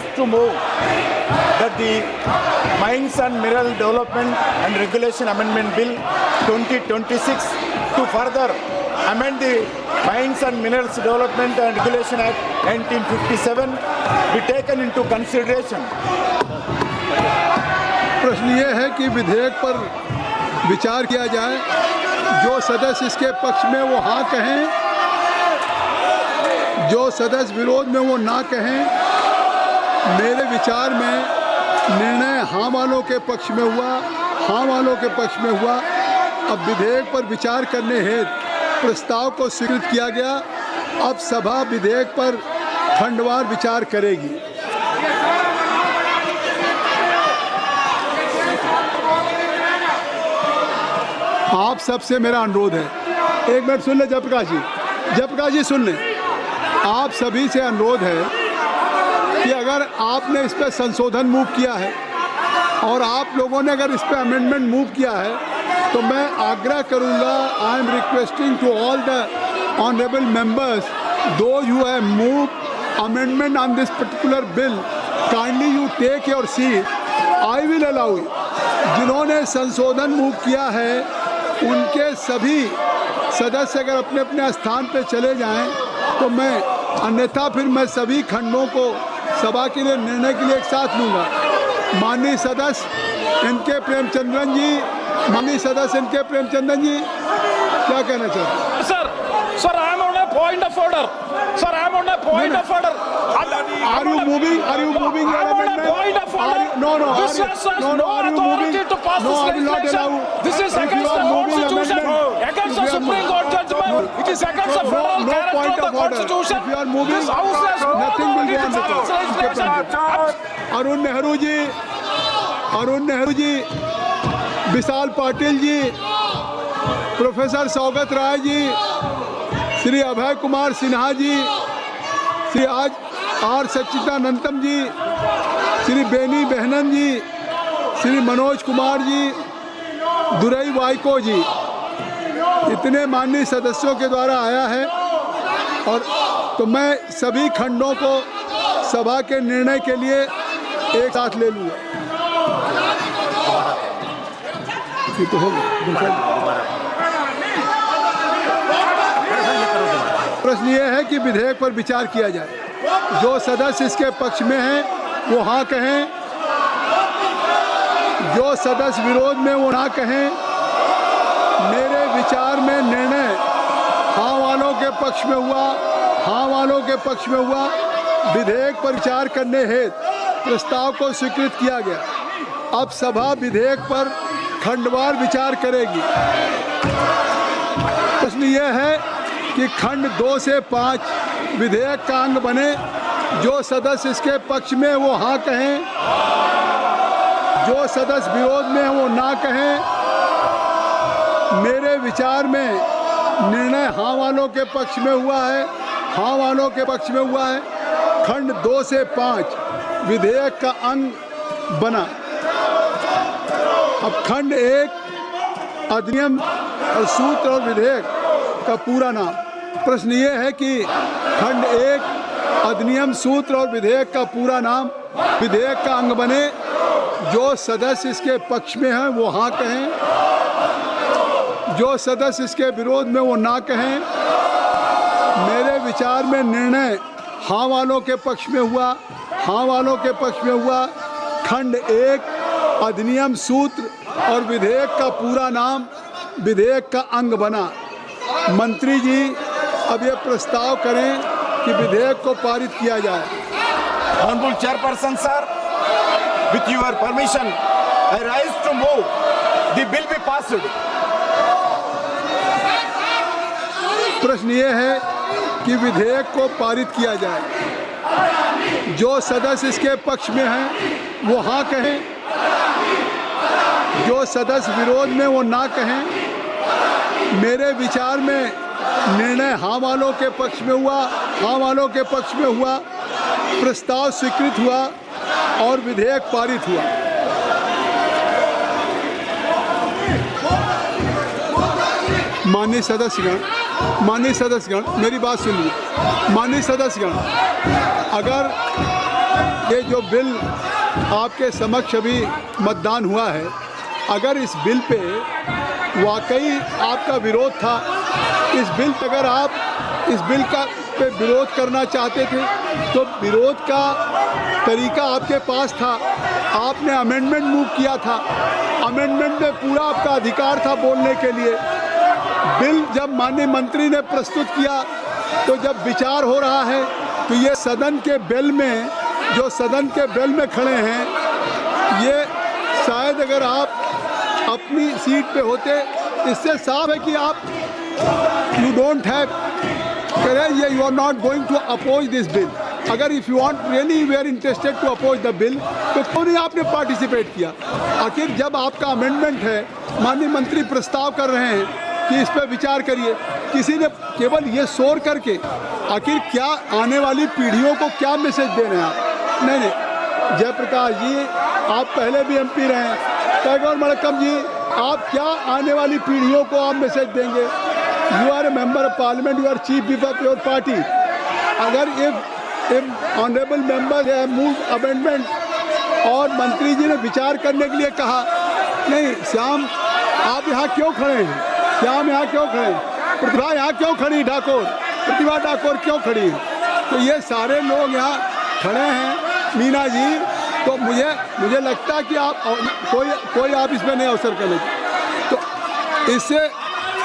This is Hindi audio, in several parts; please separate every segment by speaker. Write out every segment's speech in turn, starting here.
Speaker 1: rise to move that the Mines and Mineral Development and Regulation Amendment Bill 2026 to further amend the Mines and Minerals Development and Regulation Act 1957 be taken into consideration.
Speaker 2: प्रश्न ये है कि विधेयक पर विचार किया जाए। जो सदस्य इसके पक्ष में वो हाँ कहें, जो सदस्य विरोध में वो ना कहें। मेरे विचार में निर्णय हाँ वालों के पक्ष में हुआ, हाँ वालों के पक्ष में हुआ। अब विधेयक पर विचार करने हेतु प्रस्ताव को स्वीकृत किया गया। अब सभा विधेयक पर खंडवार विचार करेगी। आप सबसे मेरा अनुरोध है, एक मिनट सुन ले जयप्रकाश जी सुन ले। आप सभी से अनुरोध है कि अगर आपने इस पर संशोधन मूव किया है और आप लोगों ने अगर इस पर अमेंडमेंट मूव किया है तो मैं आग्रह करूंगा, I am requesting to all the honourable members those who have move amendment on this particular bill, kindly you take your seat. I will allow you. जिन्होंने संशोधन मूव किया है उनके सभी सदस्य अगर अपने अपने स्थान पर चले जाएं तो मैं, अन्यथा फिर मैं सभी खंडों को सभा के लिए निर्णय के लिए एक साथ लूँगा। माननीय सदस्य एन.के. प्रेमचंद्रन जी, माननीय सदस्य एन.के. प्रेमचंद्रन जी क्या कहना चाहते हैं?
Speaker 3: Sir, I am on a point of order. Sir, I am on a point of order.
Speaker 2: Are you moving your amendment?
Speaker 3: I am on a point of order.
Speaker 2: No.
Speaker 3: This has no authority to pass
Speaker 2: No,
Speaker 3: this
Speaker 2: I will not
Speaker 3: legislation.
Speaker 2: allow.
Speaker 3: This is
Speaker 2: If you
Speaker 3: against
Speaker 2: are
Speaker 3: the
Speaker 2: moving
Speaker 3: Constitution,
Speaker 2: amendment,
Speaker 3: against
Speaker 2: if
Speaker 3: the
Speaker 2: you are
Speaker 3: Supreme Court judgment. It is against the federal
Speaker 2: no
Speaker 3: character
Speaker 2: point
Speaker 3: of the
Speaker 2: of order.
Speaker 3: Constitution.
Speaker 2: If you are moving,
Speaker 3: This House has no
Speaker 2: nothing will
Speaker 3: authority
Speaker 2: go
Speaker 3: to
Speaker 2: on the
Speaker 3: pass this legislation.
Speaker 2: Arun Nehru ji, Vishal Patil ji, professor Saugata Roy ji, Shri Abhay Kumar Sinha ji, Shri R Sachchidanandam ji, Shri Benny Behanan ji, Shri Manoj Kumar ji, Durai Vaiko ji, इतने माननीय सदस्यों के द्वारा आया है। और तो मैं सभी खंडों को सभा के निर्णय के लिए एक साथ ले लूँगा। तो हो गया। प्रश्न ये है कि विधेयक पर विचार किया जाए। जो सदस्य इसके पक्ष में हैं वो हाँ कहें, जो सदस्य विरोध में वो ना कहें। मेरे विचार में निर्णय हाँ वालों के पक्ष में हुआ, हाँ वालों के पक्ष में हुआ। विधेयक पर विचार करने हेतु प्रस्ताव को स्वीकृत किया गया। अब सभा विधेयक पर खंडवार विचार करेगी। प्रश्न यह है कि खंड 2 से 5 विधेयक का अंग बने। जो सदस्य इसके पक्ष में वो हाँ कहें, जो सदस्य विरोध में वो ना कहें। मेरे विचार में निर्णय हाँ वालों के पक्ष में हुआ है, हाँ वालों के पक्ष में हुआ है। खंड 2 से 5 विधेयक का अंग बना। अब खंड 1 अधिनियम और सूत्र और विधेयक का पूरा नाम। प्रश्न ये है कि खंड 1 अधिनियम सूत्र और विधेयक का पूरा नाम विधेयक का अंग बने। जो सदस्य इसके पक्ष में हैं वो हाँ कहें, जो सदस्य इसके विरोध में वो ना कहें। मेरे विचार में निर्णय हाँ वालों के पक्ष में हुआ, हाँ वालों के पक्ष में हुआ। खंड 1 अधिनियम सूत्र और विधेयक का पूरा नाम विधेयक का अंग बना। मंत्री जी अब ये प्रस्ताव करें कि विधेयक को पारित किया जाए।
Speaker 1: Honorable Chairperson, sir, with your permission, I rise to move the bill be passed.
Speaker 2: प्रश्न ये है कि विधेयक को पारित किया जाए। जो सदस्य इसके पक्ष में हैं वो हाँ कहें, जो सदस्य विरोध में वो ना कहें। मेरे विचार में निर्णय हाँ वालों के पक्ष में हुआ, हाँ वालों के पक्ष में हुआ। प्रस्ताव स्वीकृत हुआ और विधेयक पारित हुआ। माननीय सदस्यगण, मेरी बात सुनिए। माननीय सदस्यगण, अगर ये जो बिल आपके समक्ष अभी मतदान हुआ है, अगर इस बिल पे वाकई आपका विरोध था, इस बिल पे अगर आप इस बिल का पे विरोध करना चाहते थे तो विरोध का तरीका आपके पास था। आपने अमेंडमेंट मूव किया था, अमेंडमेंट में पूरा आपका अधिकार था बोलने के लिए। बिल जब माननीय मंत्री ने प्रस्तुत किया तो जब विचार हो रहा है तो ये सदन के बेल में, जो सदन के बेल में खड़े हैं, ये शायद अगर आप अपनी सीट पे होते, इससे साफ है कि आप यू डोंट हैव करें, ये you are not going to oppose this bill. अगर if you want really we are interested to oppose the bill तो क्यों नहीं आपने पार्टिसिपेट किया? आखिर जब आपका अमेंडमेंट है, माननीय मंत्री प्रस्ताव कर रहे हैं कि इस पर विचार करिए, किसी ने केवल ये शोर करके आखिर क्या आने वाली पीढ़ियों को क्या मैसेज दे रहे हैं आप? नहीं, जयप्रकाश जी आप पहले भी एमपी रहे हैं, टैगोर मड़कम जी आप क्या आने वाली पीढ़ियों को आप मैसेज देंगे? You are a member of parliament, you are chief whip of your party. अगर इफ ऑनरेबल मेंबर है मूव अमेंडमेंट और मंत्री जी ने विचार करने के लिए कहा, नहीं श्याम आप यहाँ क्यों खड़े हैं? श्याम यहाँ क्यों खड़े हैं? प्रतिभा यहाँ क्यों खड़ी? प्रतिभा ठाकुर क्यों खड़ी है? तो ये सारे लोग यहाँ खड़े हैं, मीना जी, तो मुझे लगता है कि आप कोई आप इसमें नहीं अवसर करें। तो इससे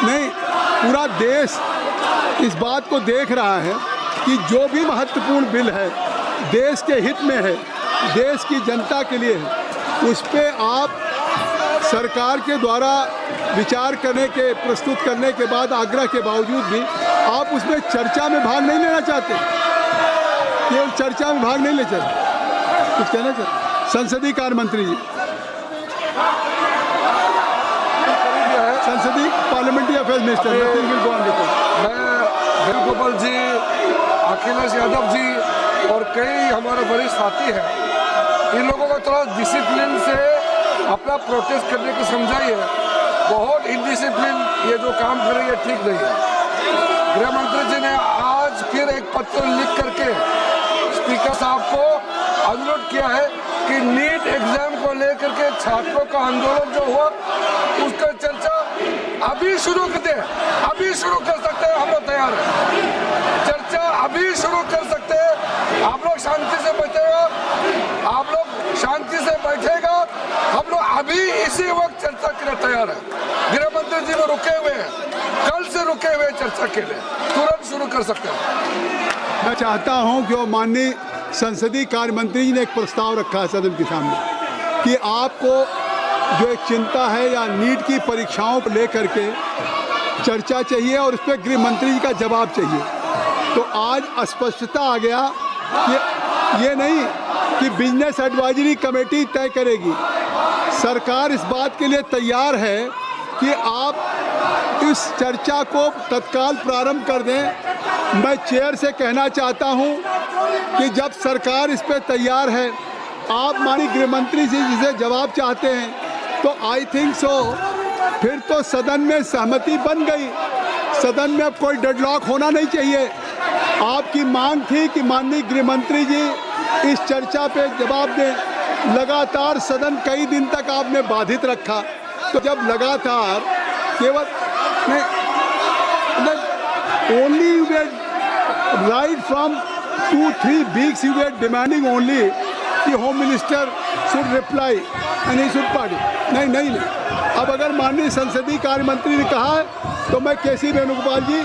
Speaker 2: नहीं, पूरा देश इस बात को देख रहा है कि जो भी महत्वपूर्ण बिल है देश के हित में है, देश की जनता के लिए है, उस पे आप सरकार के द्वारा विचार करने के, प्रस्तुत करने के बाद आग्रह के बावजूद भी आप उसमें चर्चा में भाग नहीं लेना चाहते, केवल चर्चा में भाग नहीं ले चाहते। कुछ कहना चाहते? संसदीय कार्य मंत्री जी, संसदीय पार्लियामेंट्री अफेयर्स मिनिस्टर
Speaker 4: मैं वेणुगोपाल जी, अखिलेश यादव जी और कई हमारे वरिष्ठ साथी हैं, इन लोगों को थोड़ा डिसिप्लिन से अपना प्रोटेस्ट करने की समझाइए। बहुत इनडिसिप्लिन ये जो काम कर रही है ठीक नहीं है। गृह मंत्री जी ने आज फिर एक पत्र लिख करके स्पीकर साहब को अनुरोध किया है कि नीट एग्जाम को लेकर के छात्रों का आंदोलन जो हुआ उसका चर्चा अभी शुरू कर दे, अभी शुरू कर सकते हैं, हम लोग तैयार हैं। चर्चा अभी शुरू कर सकते हैं, आप लोग शांति से बैठेगा, आप लोग शांति से बैठेगा, हम लोग अभी इसी वक्त चर्चा के लिए तैयार है। गृह मंत्री जी को रुके हुए हैं, कल से रुके हुए चर्चा के लिए, तुरंत शुरू कर सकते हैं।
Speaker 2: मैं चाहता हूं कि वो माननीय संसदीय कार्य मंत्री जी ने एक प्रस्ताव रखा है सदन के सामने कि आपको जो एक चिंता है या नीट की परीक्षाओं को लेकर के चर्चा चाहिए और उस पर गृह मंत्री जी का जवाब चाहिए। तो आज स्पष्टता आ गया कि ये नहीं कि बिजनेस एडवाइजरी कमेटी तय करेगी, सरकार इस बात के लिए तैयार है कि आप इस चर्चा को तत्काल प्रारंभ कर दें। मैं चेयर से कहना चाहता हूं कि जब सरकार इस पर तैयार है, आप माननीय गृह मंत्री जी जिसे जवाब चाहते हैं, तो आई थिंक सो फिर तो सदन में सहमति बन गई, सदन में अब कोई डेडलॉक होना नहीं चाहिए। आपकी मांग थी कि माननीय गृह मंत्री जी इस चर्चा पे जवाब दें, लगातार सदन कई दिन तक आपने बाधित रखा, तो जब लगातार केवल only you get right from 2-3 weeks you were demanding only कि home minister should reply and he should party. नहीं, अब अगर माननीय संसदीय कार्य मंत्री ने कहा है तो मैं केसी वेणुगोपाल जी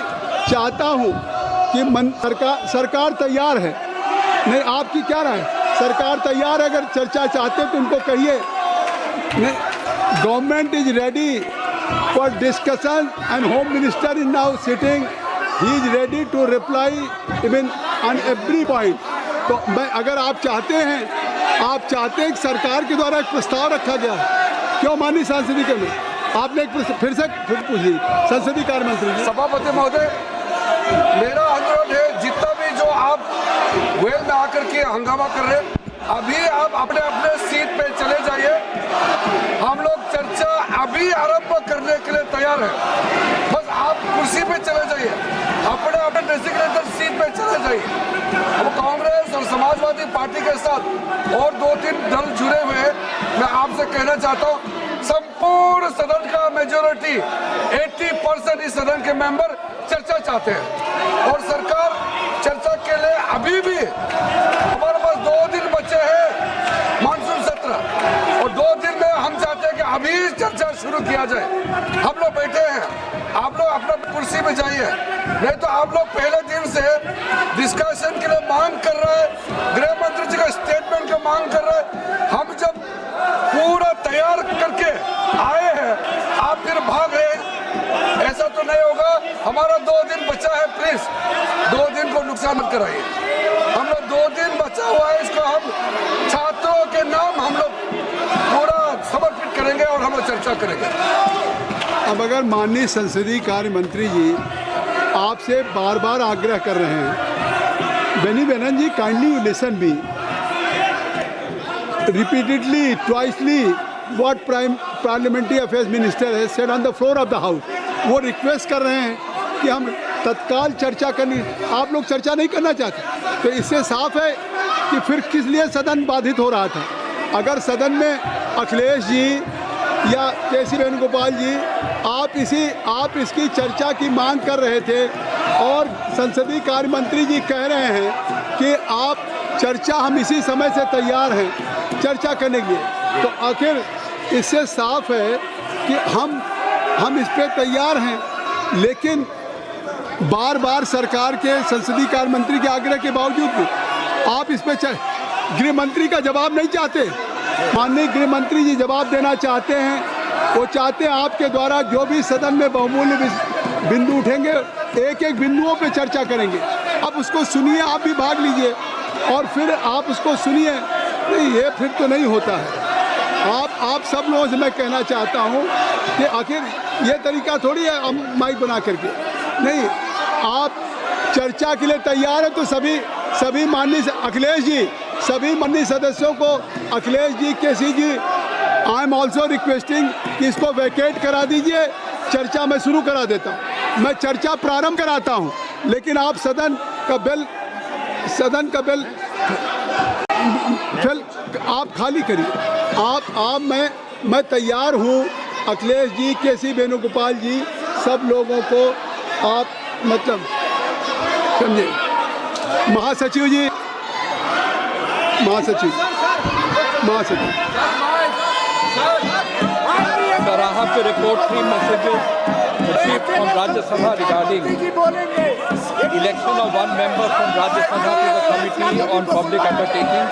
Speaker 2: चाहता हूं कि सरकार तैयार है। नहीं, आपकी क्या राय? सरकार तैयार है, अगर चर्चा चाहते तो उनको कहिए। Government is ready for discussion and home minister is now sitting, he is ready to reply even on every point. तो मैं अगर आप चाहते हैं कि सरकार के द्वारा एक प्रस्ताव रखा गया, क्यों माननीय संसदीय के में आपने फिर पूछिए संसदीय कार्य मंत्री जी।
Speaker 4: सभापति महोदय, मेरा अनुरोध है, जितना भी जो आप वेल में आकर के हंगामा कर रहे हैं, अभी आप अपने अपने सीट पे चले जाइए। हम लोग चर्चा अभी आरंभ करने के लिए तैयार हैं। बस आप कुर्सी पे चले जाइए, अपने अपने डेजिग्नेटेड सीट पे चले जाइए। अब कांग्रेस और समाजवादी पार्टी के साथ और 2-3 दल जुड़े हुए हैं। मैं आपसे कहना चाहता हूँ, संपूर्ण सदन का मेजोरिटी 80% इस सदन के मेंबर चर्चा चाहते हैं और सरकार चर्चा के लिए अभी भी हमारे पास 2 दिन बचे हैं मानसून सत्र, और 2 दिन में हम चाहते हैं कि अभी चर्चा शुरू किया जाए। हम लोग बैठे हैं, आप लोग अपना कुर्सी में जाइए, नहीं तो आप लोग पहले दिन से डिस्कशन के लिए मांग कर रहे हैं, गृह मंत्री जी का स्टेटमेंट का मांग कर रहे हैं। हम जब पूरा तैयार करके आए हैं, आप फिर भाग रहे हैं, ऐसा तो नहीं होगा। हमारा 2 दिन बचा है, प्लीज 2 दिन को नुकसान मत कराइए। हम लोग 2 दिन बचा हुआ है, इसको हम छात्रों के नाम हम लोग पूरा समर्पित करेंगे और हम लोग चर्चा करेंगे।
Speaker 2: अब अगर माननीय संसदीय कार्य मंत्री जी आपसे बार बार आग्रह कर रहे हैं, Benny Behanan ji, kindly you listen me repeatedly, twicely what Parliamentary Affairs Minister has said on the floor of the House। वो रिक्वेस्ट कर रहे हैं कि हम तत्काल चर्चा करनी, आप लोग चर्चा नहीं करना चाहते, तो इससे साफ है कि फिर किस लिए सदन बाधित हो रहा था। अगर सदन में अखिलेश जी या केसी वेणुगोपाल जी आप इसकी चर्चा की मांग कर रहे थे और संसदीय कार्य मंत्री जी कह रहे हैं कि आप चर्चा, हम इसी समय से तैयार हैं चर्चा करने के लिए, तो आखिर इससे साफ है कि हम इस पे तैयार हैं, लेकिन बार बार सरकार के संसदीय कार्य मंत्री के आग्रह के बावजूद भी आप इस पे गृह मंत्री का जवाब नहीं चाहते। माननीय गृह मंत्री जी जवाब देना चाहते हैं, वो चाहते हैं आपके द्वारा जो भी सदन में बहुमूल्य बिंदु उठेंगे, एक एक बिंदुओं पे चर्चा करेंगे। अब उसको सुनिए, आप भी भाग लीजिए और फिर आप उसको सुनिए। नहीं, ये फिर तो नहीं होता है। आप सब लोगों से मैं कहना चाहता हूँ कि आखिर ये तरीका थोड़ी है माइक बना करके, नहीं, आप चर्चा के लिए तैयार है तो सभी माननीय अखिलेश जी, सभी माननीय सदस्यों को, अखिलेश जी, केसी जी, आई एम ऑल्सो रिक्वेस्टिंग कि इसको वैकेट करा दीजिए, चर्चा मैं शुरू करा देता हूँ, मैं चर्चा प्रारंभ कराता हूँ, लेकिन आप सदन का बिल आप खाली करिए। मैं तैयार हूँ, अखिलेश जी, केसी वेणुगोपाल जी, सब लोगों को आप मतलब समझे। महासचिव जी,
Speaker 3: Sir, I have to report 3 messages received from Rajya Sabha regarding election of 1 member from Rajya Sabha to the Committee on Public Undertakings,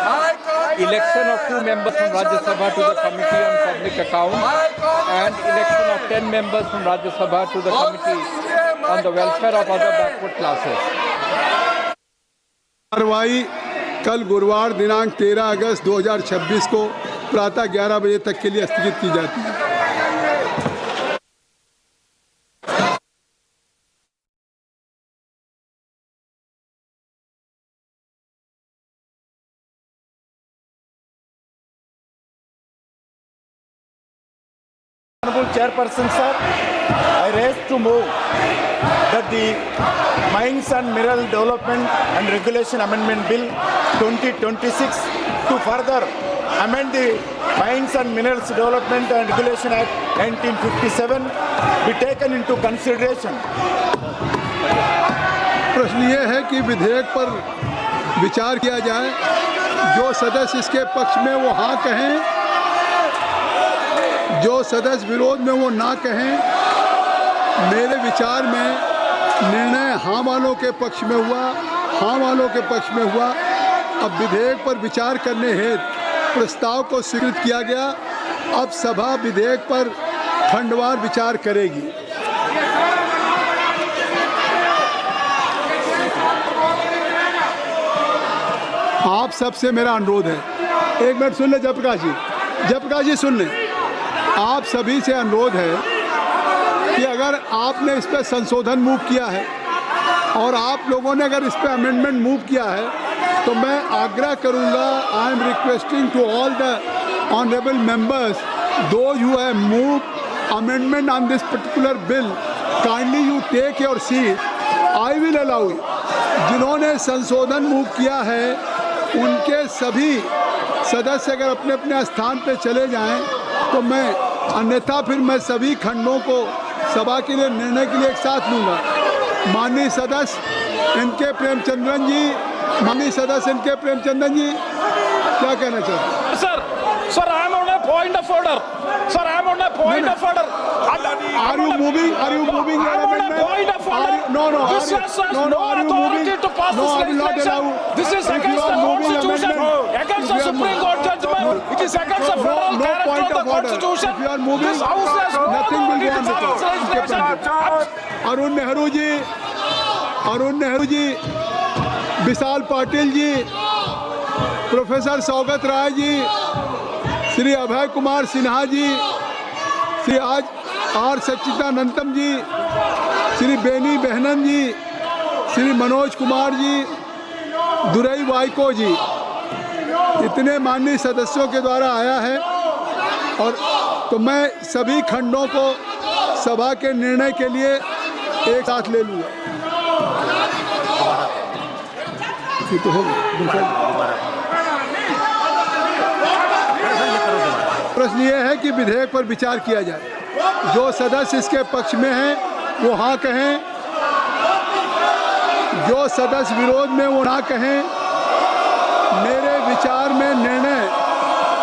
Speaker 3: election of 2 members from Rajya Sabha to the Committee on Public Accounts, and election of 10 members from Rajya Sabha to the Committee on the Welfare of Other Backward Classes.
Speaker 2: कार्रवाई कल गुरुवार दिनांक 13 अगस्त 2026 को प्रातः 11 बजे तक के लिए स्थगित की जाती है।
Speaker 1: Honorable Chairperson, sir, I raise to move that the Mines and Mineral Development and Regulation Amendment Bill 2026 to further amend the Mines and Minerals Development and Regulation Act 1957 be taken into consideration.
Speaker 2: प्रश्न ये है कि विधेयक पर विचार किया जाए, जो सदस्य इसके पक्ष में वो हाँ कहें, जो सदस्य विरोध में वो ना कहें। मेरे विचार में निर्णय हाँ वालों के पक्ष में हुआ। अब विधेयक पर विचार करने हेतु प्रस्ताव को स्वीकृत किया गया। अब सभा विधेयक पर खंडवार विचार करेगी। आप सबसे मेरा अनुरोध है, एक मिनट सुन ले जयप्रकाश जी सुन लें। आप सभी से अनुरोध है कि अगर आपने इस पर संशोधन मूव किया है और आप लोगों ने अगर इस पर अमेंडमेंट मूव किया है तो मैं आग्रह करूंगा, I am requesting to all the honourable members, those who have moved amendment on this particular bill, kindly you take your seat. I will allow you. जिन्होंने संशोधन मूव किया है उनके सभी सदस्य अगर अपने अपने स्थान पे चले जाएं तो मैं, अन्यथा फिर मैं सभी खंडों को सभा के लिए निर्णय के लिए एक साथ लूँगा। माननीय सदस्य इनके प्रेमचंद्रन जी, माननीय सदस्य इनके प्रेमचंद्रन जी क्या कहना चाहते हैं?
Speaker 5: Sir, I am on a point of order. Sir, I am on a point of order.
Speaker 2: Are you moving? Are you moving your
Speaker 5: I am on a
Speaker 2: amendment?
Speaker 5: point of order.
Speaker 2: No.
Speaker 5: This has no
Speaker 2: Are you
Speaker 5: authority
Speaker 2: moving?
Speaker 5: to pass
Speaker 2: No,
Speaker 5: this
Speaker 2: I will not
Speaker 5: legislation.
Speaker 2: allow.
Speaker 5: This is
Speaker 2: If
Speaker 5: against
Speaker 2: you are
Speaker 5: the
Speaker 2: moving
Speaker 5: Constitution,
Speaker 2: amendment,
Speaker 5: against
Speaker 2: if
Speaker 5: the
Speaker 2: you are
Speaker 5: Supreme Court judgment. It is against the
Speaker 2: No
Speaker 5: federal
Speaker 2: point
Speaker 5: character of
Speaker 2: of
Speaker 5: the
Speaker 2: order.
Speaker 5: Constitution.
Speaker 2: If you are moving,
Speaker 5: This House has no
Speaker 2: nothing will
Speaker 5: authority
Speaker 2: go
Speaker 5: to
Speaker 2: on
Speaker 5: pass
Speaker 2: with
Speaker 5: legislation.
Speaker 2: Arun Nehru ji, Vishal Patil ji, professor Saugata Roy ji, Shri Abhay Kumar Sinha ji, Shri R Sachchidanandam ji, Shri Benny Behanan ji, Shri Manoj Kumar ji, Durai Vaiko ji, इतने माननीय सदस्यों के द्वारा आया है। और तो मैं सभी खंडों को सभा के निर्णय के लिए एक साथ ले लूँगा। तो हो प्रश्न ये है कि विधेयक पर विचार किया जाए। जो सदस्य इसके पक्ष में हैं वो हाँ कहें, जो सदस्य विरोध में वो ना कहें। मेरे विचार में निर्णय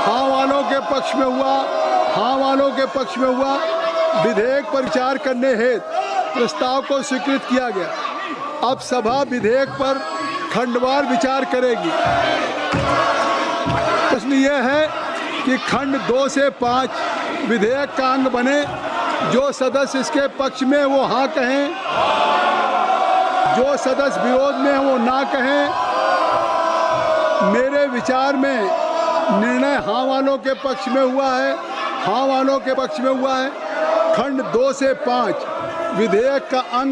Speaker 2: हाँ वालों के पक्ष में हुआ, हाँ वालों के पक्ष में हुआ। विधेयक पर विचार करने हेतु प्रस्ताव को स्वीकृत किया गया। अब सभा विधेयक पर खंडवार विचार करेगी। प्रश्न यह है कि खंड 2 से 5 विधेयक का अंग बने। जो सदस्य इसके पक्ष में वो हाँ कहें, जो सदस्य विरोध में वो ना कहें। मेरे विचार में निर्णय हाँ वालों के पक्ष में हुआ है, हाँ वालों के पक्ष में हुआ है। खंड 2 से 5 विधेयक का अंग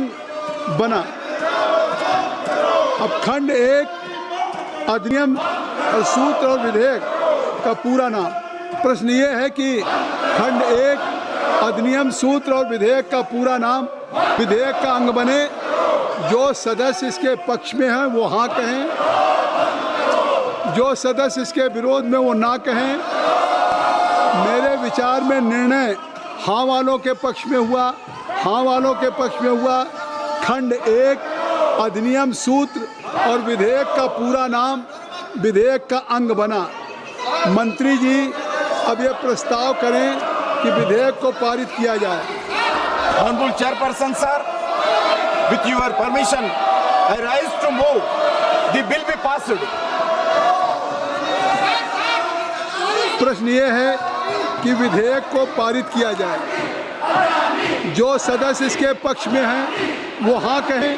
Speaker 2: बना। अब खंड 1 अधिनियम और सूत्र और विधेयक का पूरा नाम। प्रश्न ये है कि खंड 1 अधिनियम सूत्र और विधेयक का पूरा नाम विधेयक का अंग बने। जो सदस्य इसके पक्ष में हैं वो हाँ कहें, जो सदस्य इसके विरोध में वो ना कहें। मेरे विचार में निर्णय हाँ वालों के पक्ष में हुआ, हाँ वालों के पक्ष में हुआ। खंड 1 अधिनियम सूत्र और विधेयक का पूरा नाम विधेयक का अंग बना। मंत्री जी अब ये प्रस्ताव करें कि विधेयक को पारित किया जाए।
Speaker 1: Honorable Chairperson, sir, with your permission, I rise to move the bill be passed.
Speaker 2: प्रश्न ये है कि विधेयक को पारित किया जाए। जो सदस्य इसके पक्ष में हैं वो हाँ कहें,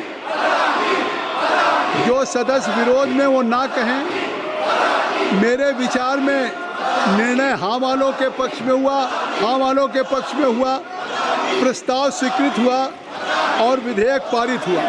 Speaker 2: जो सदस्य विरोध में वो ना कहें। मेरे विचार में निर्णय हाँ वालों के पक्ष में हुआ, हाँ वालों के पक्ष में हुआ। प्रस्ताव स्वीकृत हुआ और विधेयक पारित हुआ।